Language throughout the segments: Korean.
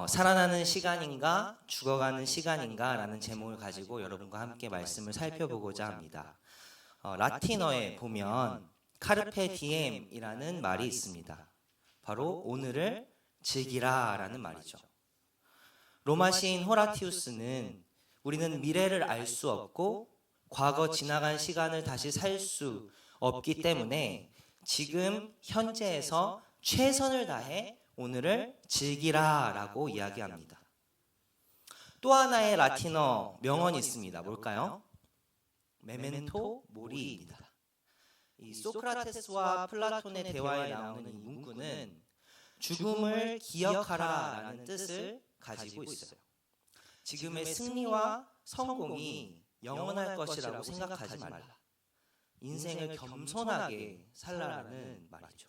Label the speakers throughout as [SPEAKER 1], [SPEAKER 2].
[SPEAKER 1] 살아나는 시간인가 죽어가는 시간인가 라는 제목을 가지고 여러분과 함께 말씀을 살펴보고자 합니다. 라틴어에 보면 카르페 디엠이라는 말이 있습니다. 바로 오늘을 즐기라 라는 말이죠. 로마 시인 호라티우스는 우리는 미래를 알 수 없고 과거 지나간 시간을 다시 살 수 없기 때문에 지금 현재에서 최선을 다해 오늘을 즐기라 라고 이야기합니다. 또 하나의 라틴어 명언이 있습니다. 뭘까요? 메멘토 모리입니다. 이 소크라테스와 플라톤의 대화에 나오는 이 문구는 죽음을 기억하라 라는 뜻을 가지고 있어요. 지금의 승리와 성공이 영원할 것이라고 생각하지 말라. 인생을 겸손하게 살라는 말이죠.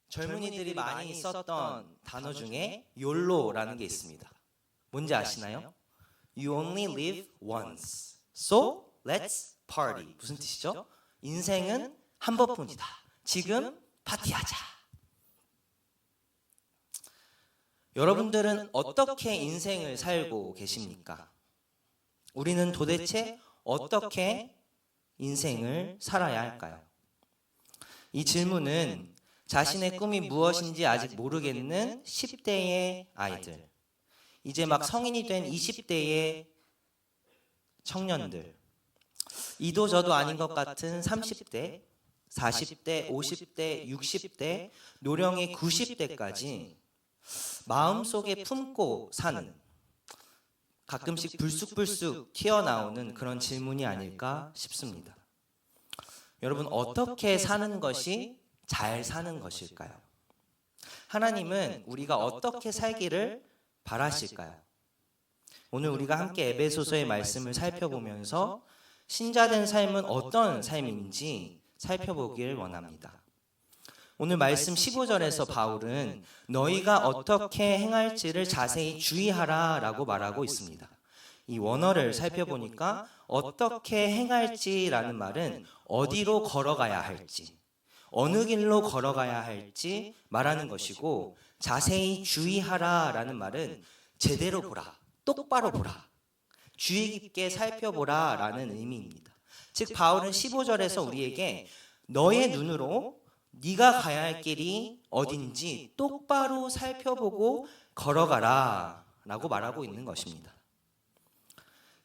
[SPEAKER 1] 젊은이들이 많이 썼던 단어 중에 YOLO라는 게 있습니다. 뭔지 아시나요? You only live once, so let's party. 무슨 뜻이죠? 인생은 한 번뿐이다. 지금 파티하자. 여러분들은 어떻게 인생을 살고 계십니까? 우리는 도대체 어떻게 인생을 살아야 할까요? 이 질문은 자신의 꿈이 무엇인지 아직 모르겠는 10대의 아이들, 이제 막 성인이 된 20대의 청년들, 이도 저도 아닌 것 같은 30대, 40대, 50대, 60대, 노령의 90대까지 마음속에 품고 사는, 가끔씩 불쑥불쑥 튀어나오는 그런 질문이 아닐까 싶습니다. 여러분, 어떻게 사는 것이 잘 사는 것일까요? 하나님은 우리가 어떻게 살기를 바라실까요? 오늘 우리가 함께 에베소서의 말씀을 살펴보면서 신자된 삶은 어떤 삶인지 살펴보길 원합니다. 오늘 말씀 15절에서 바울은 너희가 어떻게 행할지를 자세히 주의하라 라고 말하고 있습니다. 이 원어를 살펴보니까 어떻게 행할지라는 말은 어디로 걸어가야 할지, 어느 길로 걸어가야 할지 말하는 것이고, 자세히 주의하라 라는 말은 제대로 보라, 똑바로 보라, 주의 깊게 살펴보라 라는 의미입니다. 즉 바울은 15절에서 우리에게 너의 눈으로 네가 가야 할 길이 어딘지 똑바로 살펴보고 걸어가라 라고 말하고 있는 것입니다.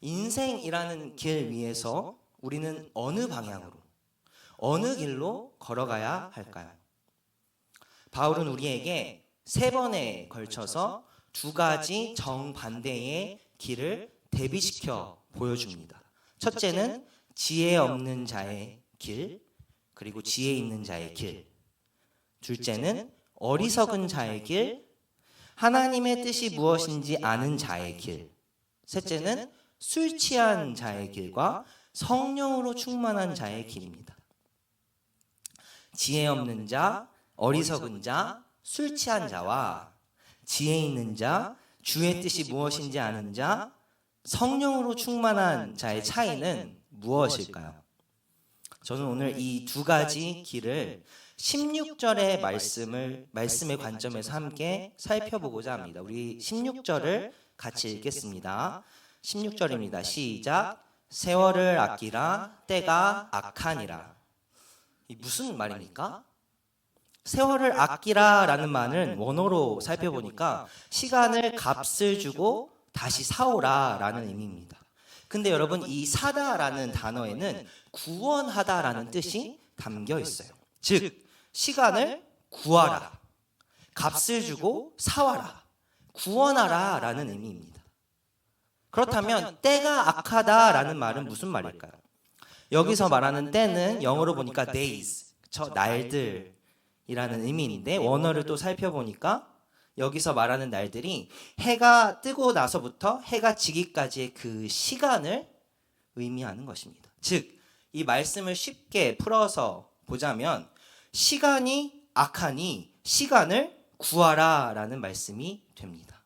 [SPEAKER 1] 인생이라는 길 위에서 우리는 어느 방향으로, 어느 길로 걸어가야 할까요? 바울은 우리에게 3번에 걸쳐서 2가지 정반대의 길을 대비시켜 보여줍니다. 첫째는 지혜 없는 자의 길, 그리고 지혜 있는 자의 길. 둘째는 어리석은 자의 길, 하나님의 뜻이 무엇인지 아는 자의 길. 셋째는 술 취한 자의 길과 성령으로 충만한 자의 길입니다. 지혜 없는 자, 어리석은 자, 술 취한 자와 지혜 있는 자, 주의 뜻이 무엇인지 아는 자, 성령으로 충만한 자의 차이는 무엇일까요? 저는 오늘 이 2가지 길을 16절의 말씀의 관점에서 함께 살펴보고자 합니다. 우리 16절을 같이 읽겠습니다. 16절입니다. 시작. 세월을 아끼라 때가 악하니라. 이 무슨 말입니까? 세월을 아끼라 라는 말은 원어로 살펴보니까 시간을 값을 주고 다시 사오라 라는 의미입니다. 근데 여러분, 이 사다 라는 단어에는 구원하다 라는 뜻이 담겨 있어요. 즉 시간을 구하라, 값을 주고 사와라, 구원하라 라는 의미입니다. 그렇다면 때가 악하다 라는 말은 무슨 말일까요? 여기서 말하는 때는 영어로 보니까 days, 날들이라는 의미인데, 원어를 또 살펴보니까 여기서 말하는 날들이 해가 뜨고 나서부터 해가 지기까지의 그 시간을 의미하는 것입니다. 즉 이 말씀을 쉽게 풀어서 보자면 시간이 악하니 시간을 구하라 라는 말씀이 됩니다.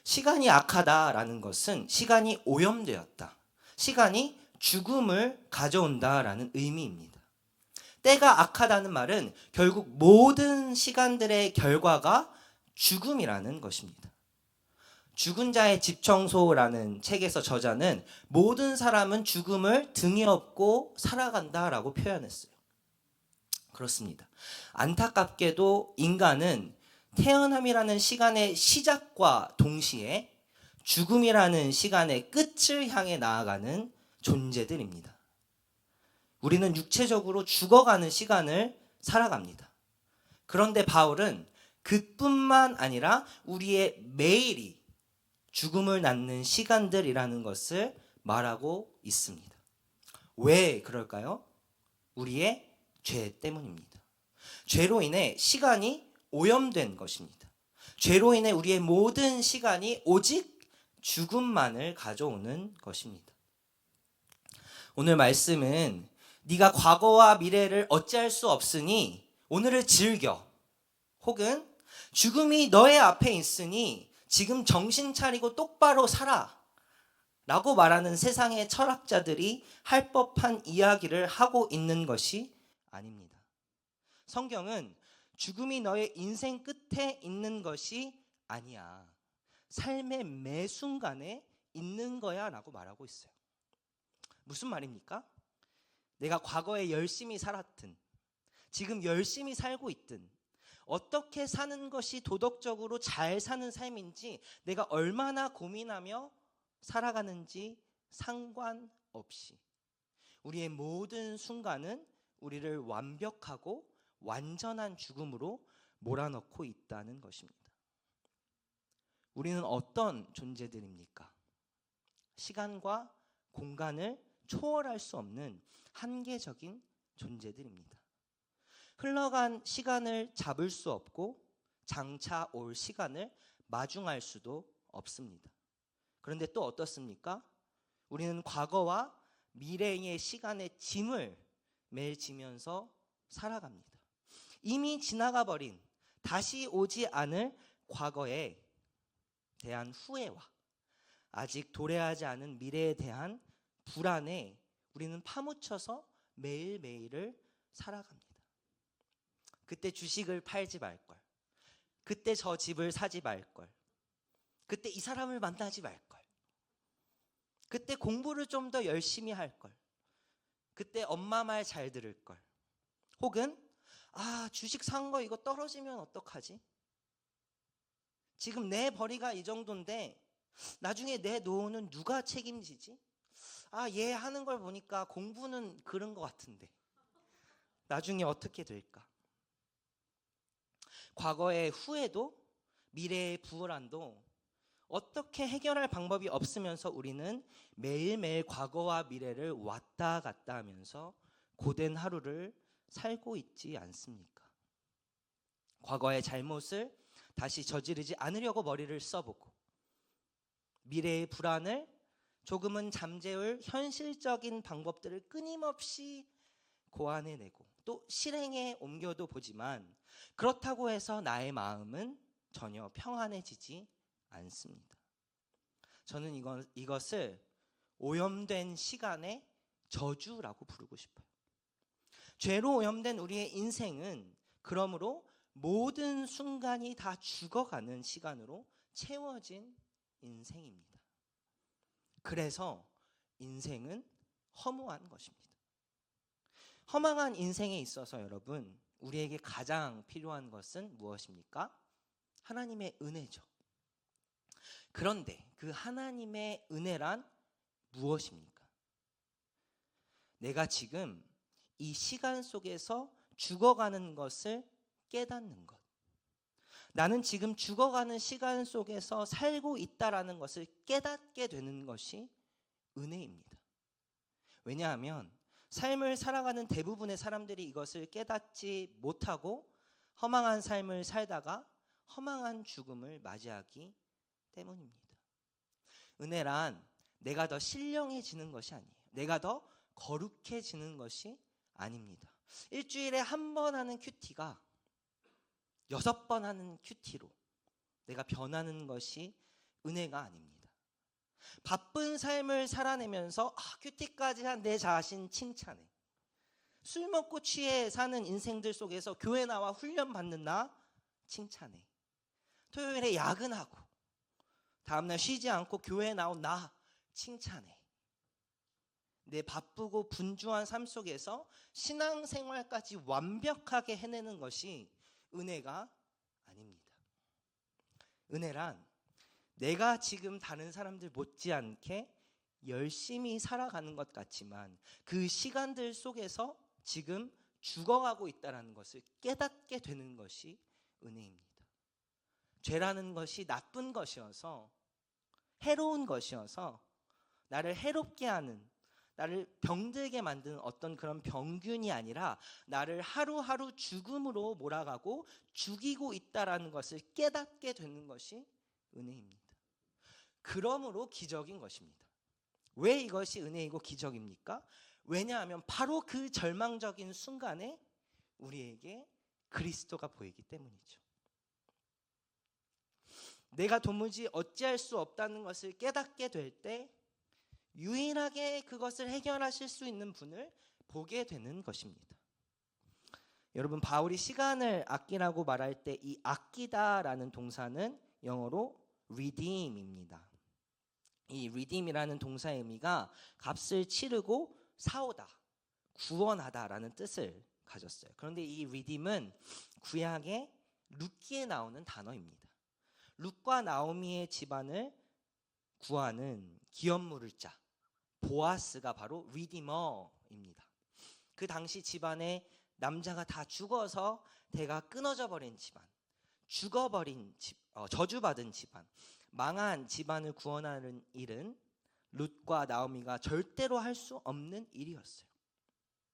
[SPEAKER 1] 시간이 악하다라는 것은 시간이 오염되었다, 시간이 죽음을 가져온다라는 의미입니다. 때가 악하다는 말은 결국 모든 시간들의 결과가 죽음이라는 것입니다. 죽은 자의 집 청소라는 책에서 저자는 모든 사람은 죽음을 등에 업고 살아간다라고 표현했어요. 그렇습니다. 안타깝게도 인간은 태어남이라는 시간의 시작과 동시에 죽음이라는 시간의 끝을 향해 나아가는 존재들입니다. 우리는 육체적으로 죽어가는 시간을 살아갑니다. 그런데 바울은 그뿐만 아니라 우리의 매일이 죽음을 낳는 시간들이라는 것을 말하고 있습니다. 왜 그럴까요? 우리의 죄 때문입니다. 죄로 인해 시간이 오염된 것입니다. 죄로 인해 우리의 모든 시간이 오직 죽음만을 가져오는 것입니다. 오늘 말씀은 네가 과거와 미래를 어찌할 수 없으니 오늘을 즐겨, 혹은 죽음이 너의 앞에 있으니 지금 정신 차리고 똑바로 살아 라고 말하는 세상의 철학자들이 할 법한 이야기를 하고 있는 것이 아닙니다. 성경은 죽음이 너의 인생 끝에 있는 것이 아니야, 삶의 매 순간에 있는 거야 라고 말하고 있어요. 무슨 말입니까? 내가 과거에 열심히 살았든 지금 열심히 살고 있든 어떻게 사는 것이 도덕적으로 잘 사는 삶인지 내가 얼마나 고민하며 살아가는지 상관없이 우리의 모든 순간은 우리를 완벽하고 완전한 죽음으로 몰아넣고 있다는 것입니다. 우리는 어떤 존재들입니까? 시간과 공간을 초월할 수 없는 한계적인 존재들입니다. 흘러간 시간을 잡을 수 없고 장차 올 시간을 마중할 수도 없습니다. 그런데 또 어떻습니까? 우리는 과거와 미래의 시간의 짐을 매일 지면서 살아갑니다. 이미 지나가 버린 다시 오지 않을 과거에 대한 후회와 아직 도래하지 않은 미래에 대한 불안에 우리는 파묻혀서 매일매일을 살아갑니다. 그때 주식을 팔지 말걸, 그때 저 집을 사지 말걸, 그때 이 사람을 만나지 말걸, 그때 공부를 좀 더 열심히 할걸, 그때 엄마 말 잘 들을걸, 혹은 주식 산 거 이거 떨어지면 어떡하지? 지금 내 벌이가 이 정도인데 나중에 내 노후는 누가 책임지지? 얘 하는 걸 보니까 공부는 그런 것 같은데 나중에 어떻게 될까? 과거의 후회도 미래의 불안도 어떻게 해결할 방법이 없으면서 우리는 매일매일 과거와 미래를 왔다 갔다 하면서 고된 하루를 살고 있지 않습니까? 과거의 잘못을 다시 저지르지 않으려고 머리를 써보고 미래의 불안을 조금은 잠재울 현실적인 방법들을 끊임없이 고안해내고 또 실행에 옮겨도 보지만 그렇다고 해서 나의 마음은 전혀 평안해지지 않습니다. 저는 이것을 오염된 시간의 저주라고 부르고 싶어요. 죄로 오염된 우리의 인생은 그러므로 모든 순간이 다 죽어가는 시간으로 채워진 인생입니다. 그래서 인생은 허무한 것입니다. 허망한 인생에 있어서 여러분, 우리에게 가장 필요한 것은 무엇입니까? 하나님의 은혜죠. 그런데 그 하나님의 은혜란 무엇입니까? 내가 지금 이 시간 속에서 죽어가는 것을 깨닫는 것. 나는 지금 죽어가는 시간 속에서 살고 있다라는 것을 깨닫게 되는 것이 은혜입니다. 왜냐하면 삶을 살아가는 대부분의 사람들이 이것을 깨닫지 못하고 허망한 삶을 살다가 허망한 죽음을 맞이하기 때문입니다. 은혜란 내가 더 신령해지는 것이 아니에요. 내가 더 거룩해지는 것이 아닙니다. 일주일에 한 번 하는 큐티가 6번 하는 큐티로 내가 변하는 것이 은혜가 아닙니다. 바쁜 삶을 살아내면서 큐티까지 한 내 자신 칭찬해. 술 먹고 취해 사는 인생들 속에서 교회 나와 훈련 받는 나 칭찬해. 토요일에 야근하고 다음날 쉬지 않고 교회에 나온 나 칭찬해. 내 바쁘고 분주한 삶 속에서 신앙생활까지 완벽하게 해내는 것이 은혜가 아닙니다. 은혜란 내가 지금 다른 사람들 못지않게 열심히 살아가는 것 같지만 그 시간들 속에서 지금 죽어가고 있다는 것을 깨닫게 되는 것이 은혜입니다. 죄라는 것이 나쁜 것이어서 해로운 것이어서 나를 해롭게 하는, 나를 병들게 만드는 어떤 그런 병균이 아니라 나를 하루하루 죽음으로 몰아가고 죽이고 있다는 것을 깨닫게 되는 것이 은혜입니다. 그러므로 기적인 것입니다. 왜 이것이 은혜이고 기적입니까? 왜냐하면 바로 그 절망적인 순간에 우리에게 그리스도가 보이기 때문이죠. 내가 도무지 어찌할 수 없다는 것을 깨닫게 될 때 유일하게 그것을 해결하실 수 있는 분을 보게 되는 것입니다. 여러분, 바울이 시간을 아끼라고 말할 때 이 아끼다라는 동사는 영어로 redeem입니다. 이 redeem이라는 동사의 의미가 값을 치르고 사오다, 구원하다라는 뜻을 가졌어요. 그런데 이 redeem은 구약의 룻기에 나오는 단어입니다. 룻과 나오미의 집안을 구하는 기업 물을 자 보아스가 바로 리디머입니다. 그 당시 집안에 남자가 다 죽어서 대가 끊어져 버린 집안, 죽어버린 저주받은 집안, 망한 집안을 구원하는 일은 룻과 나오미가 절대로 할 수 없는 일이었어요.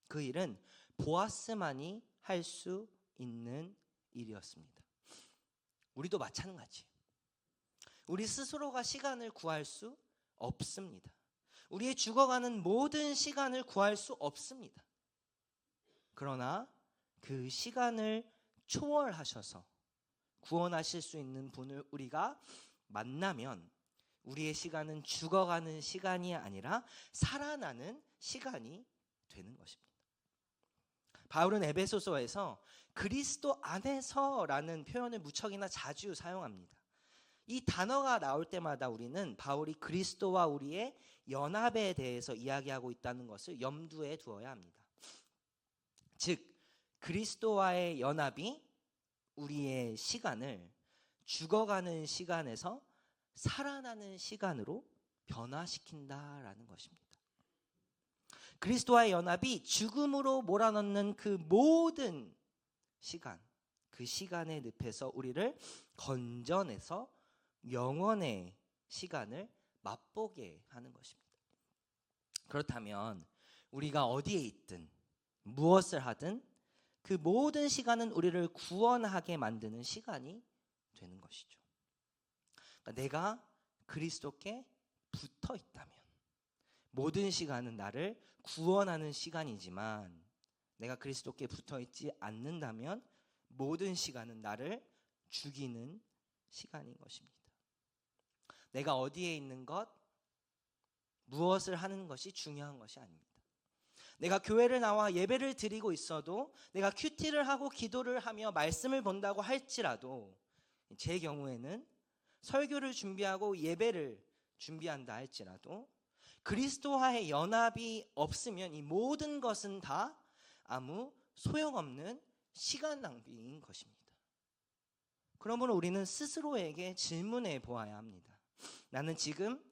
[SPEAKER 1] 그 일은 보아스만이 할 수 있는 일이었습니다. 우리도 마찬가지예요. 우리 스스로가 시간을 구할 수 없습니다. 우리의 죽어가는 모든 시간을 구할 수 없습니다. 그러나 그 시간을 초월하셔서 구원하실 수 있는 분을 우리가 만나면 우리의 시간은 죽어가는 시간이 아니라 살아나는 시간이 되는 것입니다. 바울은 에베소서에서 그리스도 안에서라는 표현을 무척이나 자주 사용합니다. 이 단어가 나올 때마다 우리는 바울이 그리스도와 우리의 연합에 대해서 이야기하고 있다는 것을 염두에 두어야 합니다. 즉, 그리스도와의 연합이 우리의 시간을 죽어가는 시간에서 살아나는 시간으로 변화시킨다라는 것입니다. 그리스도와의 연합이 죽음으로 몰아넣는 그 모든 시간, 그 시간의 늪에서 우리를 건져내서 영원의 시간을 맛보게 하는 것입니다. 그렇다면 우리가 어디에 있든 무엇을 하든 그 모든 시간은 우리를 구원하게 만드는 시간이 되는 것이죠. 그러니까 내가 그리스도께 붙어 있다면 모든 시간은 나를 구원하는 시간이지만 내가 그리스도께 붙어 있지 않는다면 모든 시간은 나를 죽이는 시간인 것입니다. 내가 어디에 있는 것, 무엇을 하는 것이 중요한 것이 아닙니다. 내가 교회를 나와 예배를 드리고 있어도 내가 큐티를 하고 기도를 하며 말씀을 본다고 할지라도 제 경우에는 설교를 준비하고 예배를 준비한다 할지라도 그리스도와의 연합이 없으면 이 모든 것은 다 아무 소용없는 시간 낭비인 것입니다. 그러므로 우리는 스스로에게 질문해 보아야 합니다. 나는 지금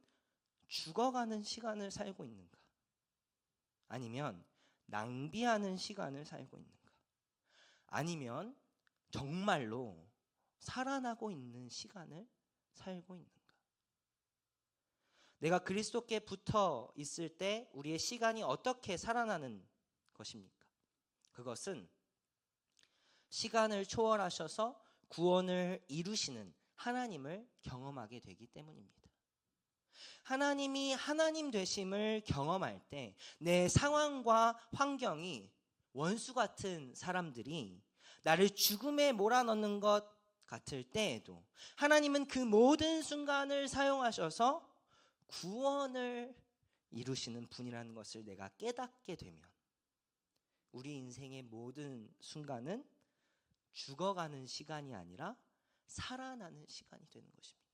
[SPEAKER 1] 죽어가는 시간을 살고 있는가? 아니면 낭비하는 시간을 살고 있는가? 아니면 정말로 살아나고 있는 시간을 살고 있는가? 내가 그리스도께 붙어 있을 때 우리의 시간이 어떻게 살아나는 것입니까? 그것은 시간을 초월하셔서 구원을 이루시는 하나님을 경험하게 되기 때문입니다. 하나님이 하나님 되심을 경험할 때 내 상황과 환경이 원수 같은 사람들이 나를 죽음에 몰아넣는 것 같을 때에도 하나님은 그 모든 순간을 사용하셔서 구원을 이루시는 분이라는 것을 내가 깨닫게 되면 우리 인생의 모든 순간은 죽어가는 시간이 아니라 살아나는 시간이 되는 것입니다.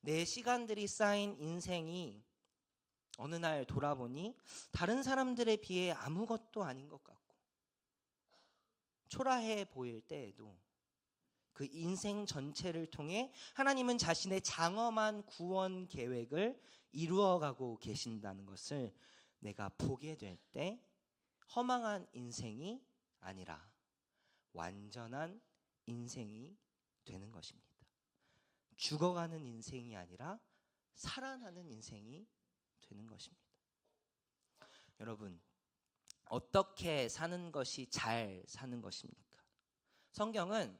[SPEAKER 1] 내 시간들이 쌓인 인생이 어느 날 돌아보니 다른 사람들에 비해 아무것도 아닌 것 같고 초라해 보일 때에도 그 인생 전체를 통해 하나님은 자신의 장엄한 구원 계획을 이루어가고 계신다는 것을 내가 보게 될 때 허망한 인생이 아니라 완전한 인생이 되는 것입니다. 죽어가는 인생이 아니라 살아나는 인생이 되는 것입니다. 여러분, 어떻게 사는 것이 잘 사는 것입니까? 성경은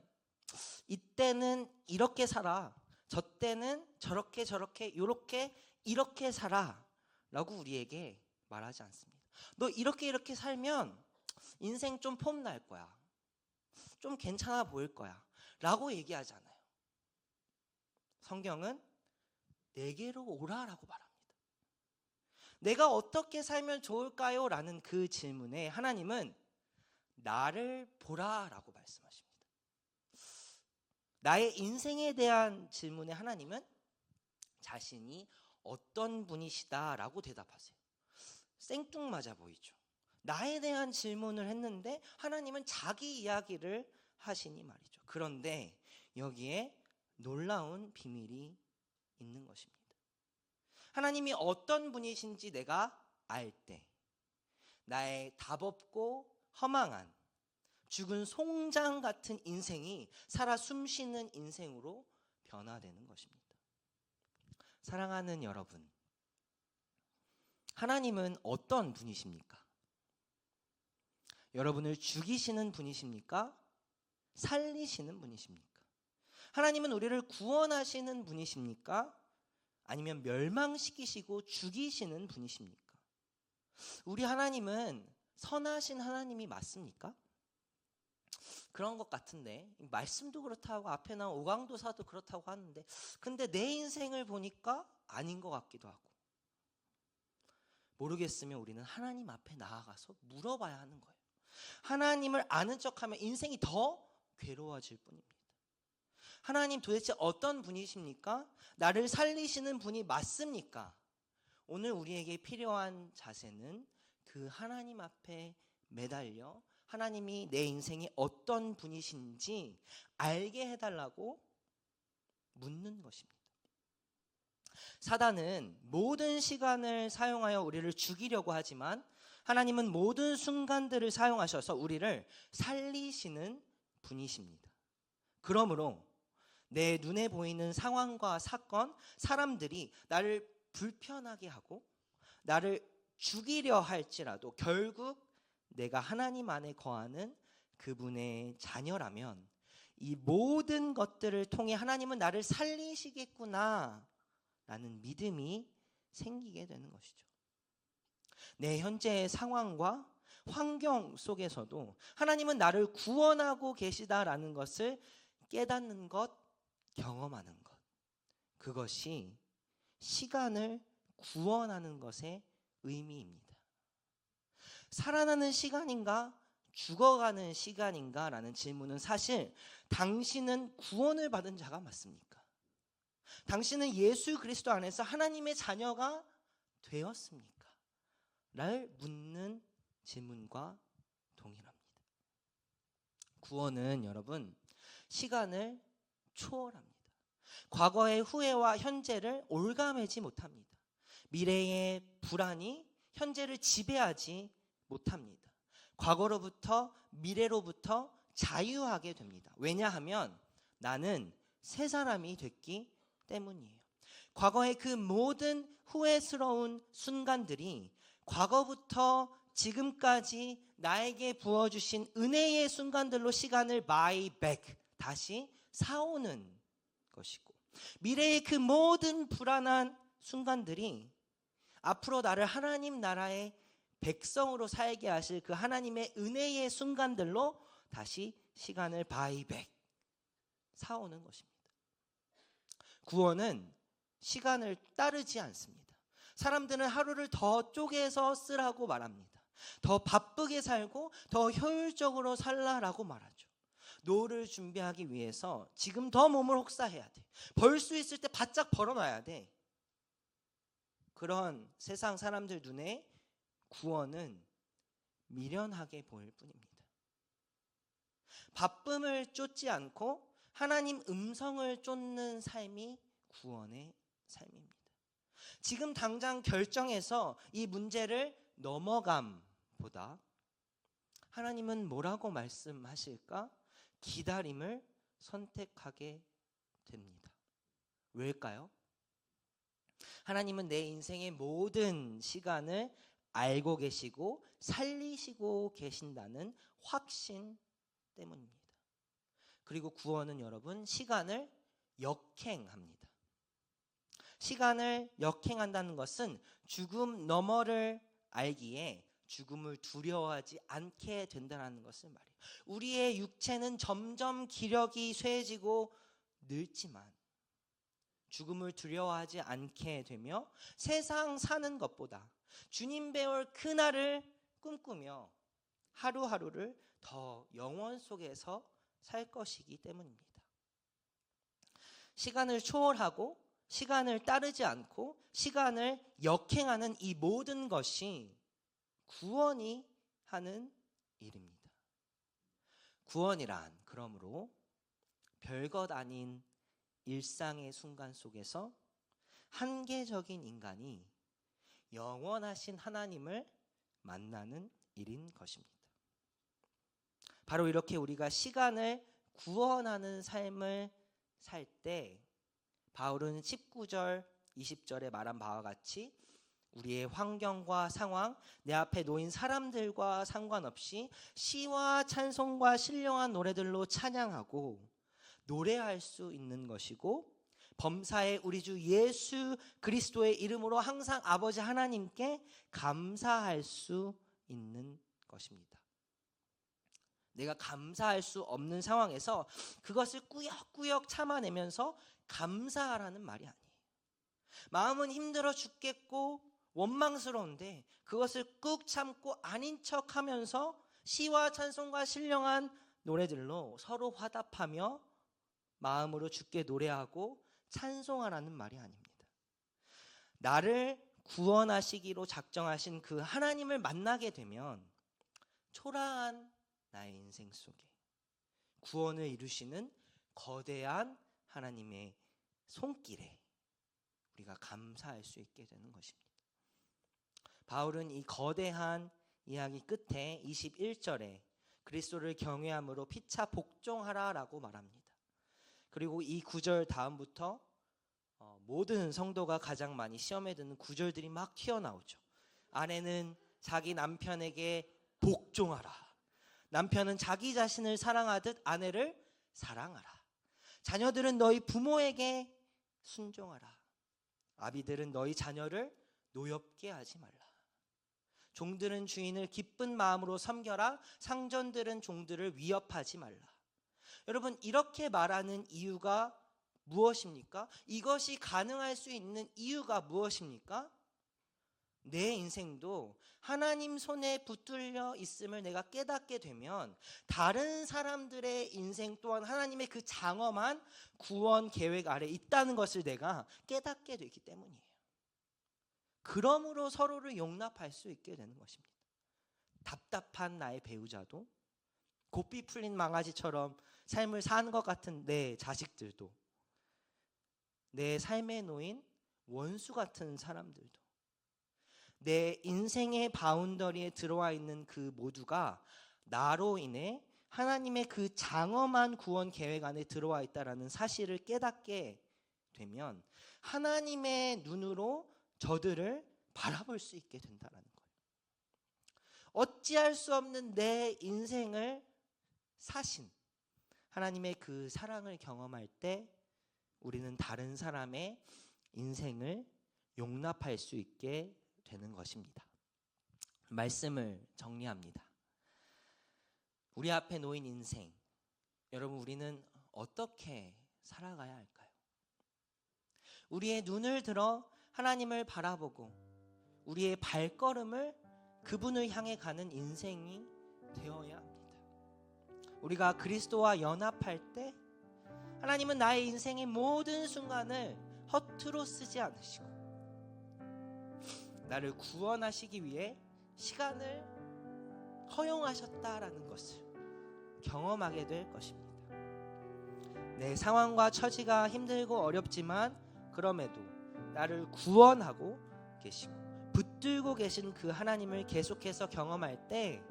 [SPEAKER 1] 이때는 이렇게 살아, 저 때는 저렇게 요렇게 이렇게 살아 라고 우리에게 말하지 않습니다. 너 이렇게 살면 인생 좀 폼날 거야, 좀 괜찮아 보일 거야 라고 얘기하잖아요. 성경은 내게로 오라라고 말합니다. 내가 어떻게 살면 좋을까요? 라는 그 질문에 하나님은 나를 보라라고 말씀하십니다. 나의 인생에 대한 질문에 하나님은 자신이 어떤 분이시다라고 대답하세요. 생뚱맞아 보이죠. 나에 대한 질문을 했는데 하나님은 자기 이야기를 하시니 말이죠. 그런데 여기에 놀라운 비밀이 있는 것입니다. 하나님이 어떤 분이신지 내가 알 때 나의 답없고 허망한 죽은 송장 같은 인생이 살아 숨쉬는 인생으로 변화되는 것입니다. 사랑하는 여러분, 하나님은 어떤 분이십니까? 여러분을 죽이시는 분이십니까? 살리시는 분이십니까? 하나님은 우리를 구원하시는 분이십니까? 아니면 멸망시키시고 죽이시는 분이십니까? 우리 하나님은 선하신 하나님이 맞습니까? 그런 것 같은데, 말씀도 그렇다고 앞에 나온 오강도사도 그렇다고 하는데, 근데 내 인생을 보니까 아닌 것 같기도 하고, 모르겠으면 우리는 하나님 앞에 나아가서 물어봐야 하는 거예요. 하나님을 아는 척하면 인생이 더 괴로워질 뿐입니다. 하나님 도대체 어떤 분이십니까? 나를 살리시는 분이 맞습니까? 오늘 우리에게 필요한 자세는 그 하나님 앞에 매달려 하나님이 내 인생이 어떤 분이신지 알게 해달라고 묻는 것입니다. 사단은 모든 시간을 사용하여 우리를 죽이려고 하지만 하나님은 모든 순간들을 사용하셔서 우리를 살리시는 분이십니다. 그러므로 내 눈에 보이는 상황과 사건, 사람들이 나를 불편하게 하고 나를 죽이려 할지라도 결국 내가 하나님 안에 거하는 그분의 자녀라면 이 모든 것들을 통해 하나님은 나를 살리시겠구나 라는 믿음이 생기게 되는 것이죠. 내 현재의 상황과 환경 속에서도 하나님은 나를 구원하고 계시다라는 것을 깨닫는 것, 경험하는 것, 그것이 시간을 구원하는 것의 의미입니다. 살아나는 시간인가 죽어가는 시간인가 라는 질문은 사실 당신은 구원을 받은 자가 맞습니까? 당신은 예수 그리스도 안에서 하나님의 자녀가 되었습니까? 를 묻는 질문과 동일합니다. 구원은 여러분 시간을 초월합니다. 과거의 후회와 현재를 올가매지 못합니다. 미래의 불안이 현재를 지배하지 못합니다. 과거로부터 미래로부터 자유하게 됩니다. 왜냐하면 나는 새 사람이 됐기 때문이에요. 과거의 그 모든 후회스러운 순간들이 과거부터 지금까지 나에게 부어주신 은혜의 순간들로 시간을 buy back, 다시 사오는 것이고, 미래의 그 모든 불안한 순간들이 앞으로 나를 하나님 나라의 백성으로 살게 하실 그 하나님의 은혜의 순간들로 다시 시간을 buy back, 사오는 것입니다. 구원은 시간을 따르지 않습니다. 사람들은 하루를 더 쪼개서 쓰라고 말합니다. 더 바쁘게 살고 더 효율적으로 살라라고 말하죠. 노를 준비하기 위해서 지금 더 몸을 혹사해야 돼. 벌 수 있을 때 바짝 벌어놔야 돼. 그런 세상 사람들 눈에 구원은 미련하게 보일 뿐입니다. 바쁨을 쫓지 않고 하나님 음성을 쫓는 삶이 구원의 삶입니다. 지금 당장 결정해서 이 문제를 넘어감보다 하나님은 뭐라고 말씀하실까? 기다림을 선택하게 됩니다. 왜일까요? 하나님은 내 인생의 모든 시간을 알고 계시고 살리시고 계신다는 확신 때문입니다. 그리고 구원은 여러분 시간을 역행합니다. 시간을 역행한다는 것은 죽음 너머를 알기에 죽음을 두려워하지 않게 된다는 것을 말해요. 우리의 육체는 점점 기력이 쇠해지고 늙지만 죽음을 두려워하지 않게 되며 세상 사는 것보다 주님 배울 그날을 꿈꾸며 하루하루를 더 영원 속에서 살 것이기 때문입니다. 시간을 초월하고 시간을 따르지 않고 시간을 역행하는 이 모든 것이 구원이 하는 일입니다. 구원이란 그러므로 별것 아닌 일상의 순간 속에서 한계적인 인간이 영원하신 하나님을 만나는 일인 것입니다. 바로 이렇게 우리가 시간을 구원하는 삶을 살 때 바울은 19절, 20절에 말한 바와 같이 우리의 환경과 상황, 내 앞에 놓인 사람들과 상관없이 시와 찬송과 신령한 노래들로 찬양하고 노래할 수 있는 것이고 범사에 우리 주 예수 그리스도의 이름으로 항상 아버지 하나님께 감사할 수 있는 것입니다. 내가 감사할 수 없는 상황에서 그것을 꾸역꾸역 참아내면서 감사하라는 말이 아니에요. 마음은 힘들어 죽겠고 원망스러운데 그것을 꾹 참고 아닌 척하면서 시와 찬송과 신령한 노래들로 서로 화답하며 마음으로 주께 노래하고 찬송하라는 말이 아닙니다. 나를 구원하시기로 작정하신 그 하나님을 만나게 되면 초라한 나의 인생 속에 구원을 이루시는 거대한 하나님의 손길에 우리가 감사할 수 있게 되는 것입니다. 바울은 이 거대한 이야기 끝에 21절에 그리스도를 경외함으로 피차 복종하라라고 말합니다. 그리고 이 9절 다음부터 모든 성도가 가장 많이 시험에 드는 구절들이 막 튀어나오죠. 아내는 자기 남편에게 복종하라. 남편은 자기 자신을 사랑하듯 아내를 사랑하라. 자녀들은 너희 부모에게 순종하라. 아비들은 너희 자녀를 노엽게 하지 말라. 종들은 주인을 기쁜 마음으로 섬겨라. 상전들은 종들을 위협하지 말라. 여러분, 이렇게 말하는 이유가 무엇입니까? 이것이 가능할 수 있는 이유가 무엇입니까? 내 인생도 하나님 손에 붙들려 있음을 내가 깨닫게 되면 다른 사람들의 인생 또한 하나님의 그 장엄한 구원 계획 아래 있다는 것을 내가 깨닫게 되기 때문이에요. 그러므로 서로를 용납할 수 있게 되는 것입니다. 답답한 나의 배우자도 고삐 풀린 망아지처럼 삶을 사는 것 같은 내 자식들도 내 삶에 놓인 원수 같은 사람들도 내 인생의 바운더리에 들어와 있는 그 모두가 나로 인해 하나님의 그 장엄한 구원 계획 안에 들어와 있다는 사실을 깨닫게 되면 하나님의 눈으로 저들을 바라볼 수 있게 된다는 거예요. 어찌할 수 없는 내 인생을 사신 하나님의 그 사랑을 경험할 때 우리는 다른 사람의 인생을 용납할 수 있게 되는 것입니다. 말씀을 정리합니다. 우리 앞에 놓인 인생, 여러분 우리는 어떻게 살아가야 할까요? 우리의 눈을 들어 하나님을 바라보고 우리의 발걸음을 그분을 향해 가는 인생이 되어야 합니다.
[SPEAKER 2] 우리가 그리스도와 연합할 때 하나님은 나의 인생의 모든 순간을 허투루 쓰지 않으시고 나를 구원하시기 위해 시간을 허용하셨다라는 것을 경험하게 될 것입니다. 내 상황과 처지가 힘들고 어렵지만 그럼에도 나를 구원하고 계시고 붙들고 계신 그 하나님을 계속해서 경험할 때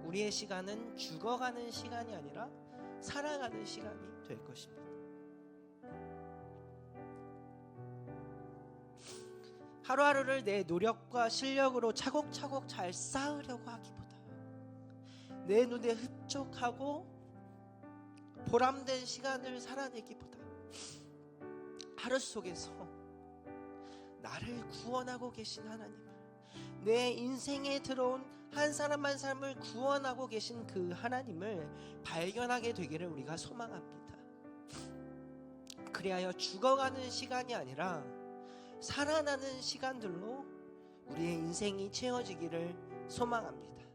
[SPEAKER 2] 우리의 시간은 죽어가는 시간이 아니라 살아가는 시간이 될 것입니다. 하루하루를 내 노력과 실력으로 차곡차곡 잘 쌓으려고 하기보다 내 눈에 흡족하고 보람된 시간을 살아내기보다 하루 속에서 나를 구원하고 계신 하나님을, 내 인생에 들어온 한 사람 한 사람을 구원하고 계신 그 하나님을 발견하게 되기를 우리가 소망합니다. 그리하여 죽어가는 시간이 아니라 살아나는 시간들로 우리의 인생이 채워지기를 소망합니다.